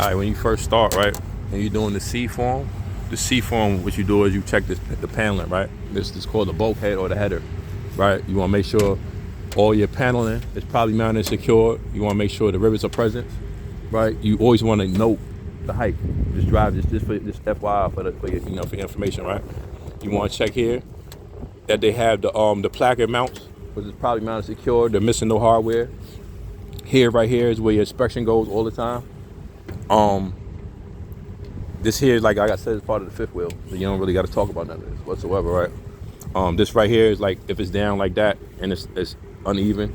right, when you first start, right, and you're doing the C form, what you do is you check the paneling, right? This is called the bulkhead or the header, right? You want to make sure all your paneling is probably mounted and secured. You want to make sure the rivets are present, right? You always want to note the height. Just drive just FYI for your, for your information, right? You want to check here that they have the placard mounts, which is probably mounted secured. They're missing no hardware. Here, right here is where your inspection goes all the time. This here, like I said, is part of the fifth wheel. So you don't really got to talk about none of this whatsoever, right? This right here is like, if it's down like that and it's uneven,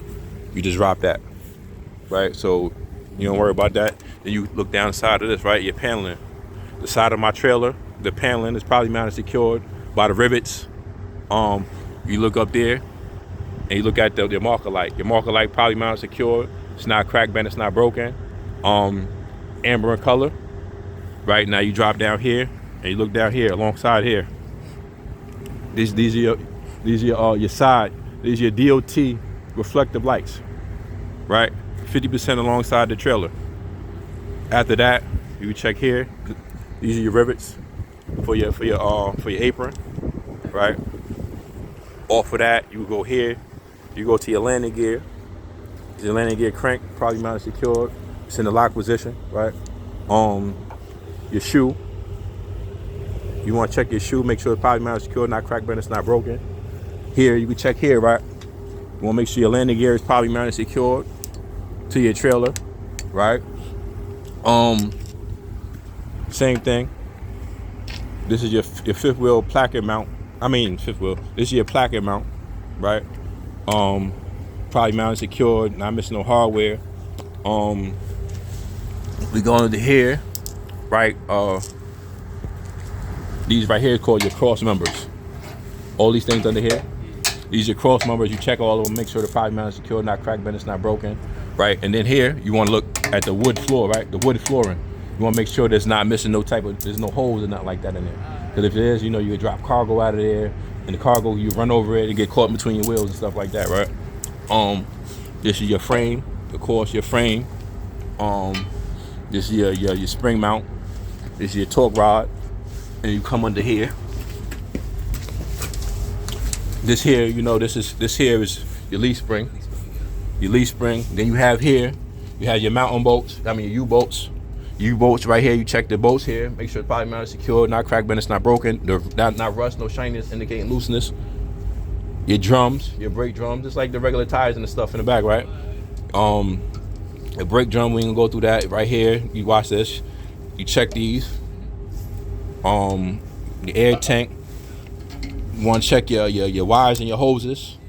you just drop that, right? So you don't worry about that. Then you look down the side of this, right? Your paneling. The side of my trailer, the paneling is probably mounted secured by the rivets. You look up there and you look at the marker light. Your marker light probably mounted secured. It's not cracked bent, it's not broken. Amber in color. Right now you drop down here and you look down here alongside here. These are your side. These are your DOT reflective lights, right? 50% alongside the trailer. After that, you check here. These are your rivets for your apron, right? Off of that, you go here. You go to your landing gear. Your landing gear crank probably mounted secured. It's in the lock position, right? Your shoe. You want to check your shoe, make sure it's probably mounted secure, not cracked, but it's not broken. Here, you can check here, right? You want to make sure your landing gear is probably mounted secured to your trailer, right? Same thing. This is your fifth wheel placard mount. This is your placard mount, right? Probably mounted secured, not missing no hardware. We go into here. Right, these right here is called your cross members. All these things under here, these are cross members. You check all of them, make sure the probably mounted secure, not cracked, bent, it's not broken, right? And then here, you want to look at the wood floor, right? The wood flooring. You want to make sure there's not missing there's no holes or nothing like that in there. Because if there is, you could drop cargo out of there, and the cargo, you run over it and get caught between your wheels and stuff like that, right? This is your frame, of course, your frame. This is your spring mount. This is your torque rod, and you come under here. This here, this here is your leaf spring. Your leaf spring. Then you have here, you have your mountain bolts. Your U-bolts. U-bolts right here. You check the bolts here. Make sure it's probably mounted secure, not cracked, bent, it's not broken. Not rust, no shininess indicating looseness. Your drums, your brake drums, just like the regular tires and the stuff in the back, right? The brake drum, we ain't gonna go through that right here. You watch this. You check these. The air tank. You want to check your wires and your hoses.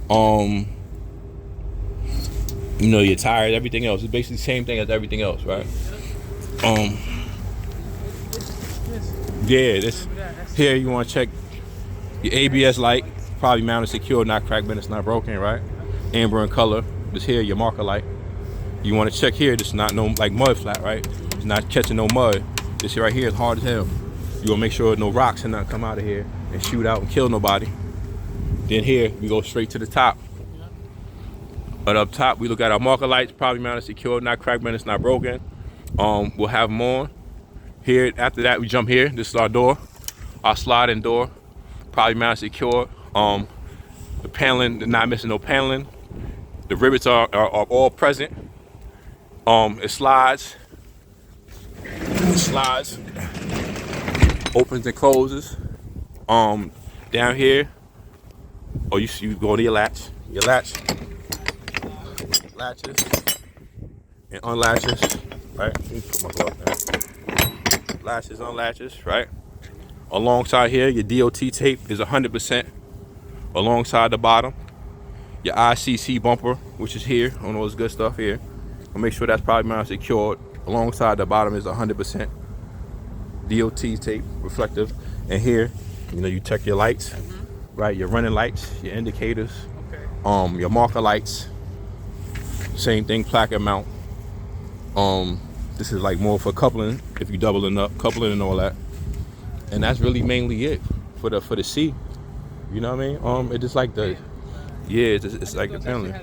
Your tires, everything else. It's basically the same thing as everything else, right? This here you want to check your ABS light, probably mounted secure, not cracked, but it's not broken, right? Amber in color. This here your marker light. You want to check here. This is not no like mud flat, right? It's not catching no mud. This right here is hard as hell. You want to make sure no rocks and nothing come out of here and shoot out and kill nobody. Then here we go straight to the top. But up top we look at our marker lights, probably mounted secure, not cracked, but it's not broken. We'll have them on. Here after that we jump here. This is our door, our sliding door, probably mounted secure. The paneling, not missing no paneling. The rivets are all present. It slides. Opens and closes. Down here, you go to your latch. Latches and unlatches, right? Let me put my glove down. Latches, unlatches, right? Alongside here, your DOT tape is 100%. Alongside the bottom, your ICC bumper, which is here, on all this good stuff here. I'll make sure that's probably mounted secured. Alongside the bottom is 100% DOT tape, reflective. And here, you check your lights, right? Your running lights, your indicators, your marker lights. Same thing, placard mount. This is like more for coupling, if you doubling up, coupling and all that. And that's really mainly it for the C. You know what I mean? It's just like it's like the paneling.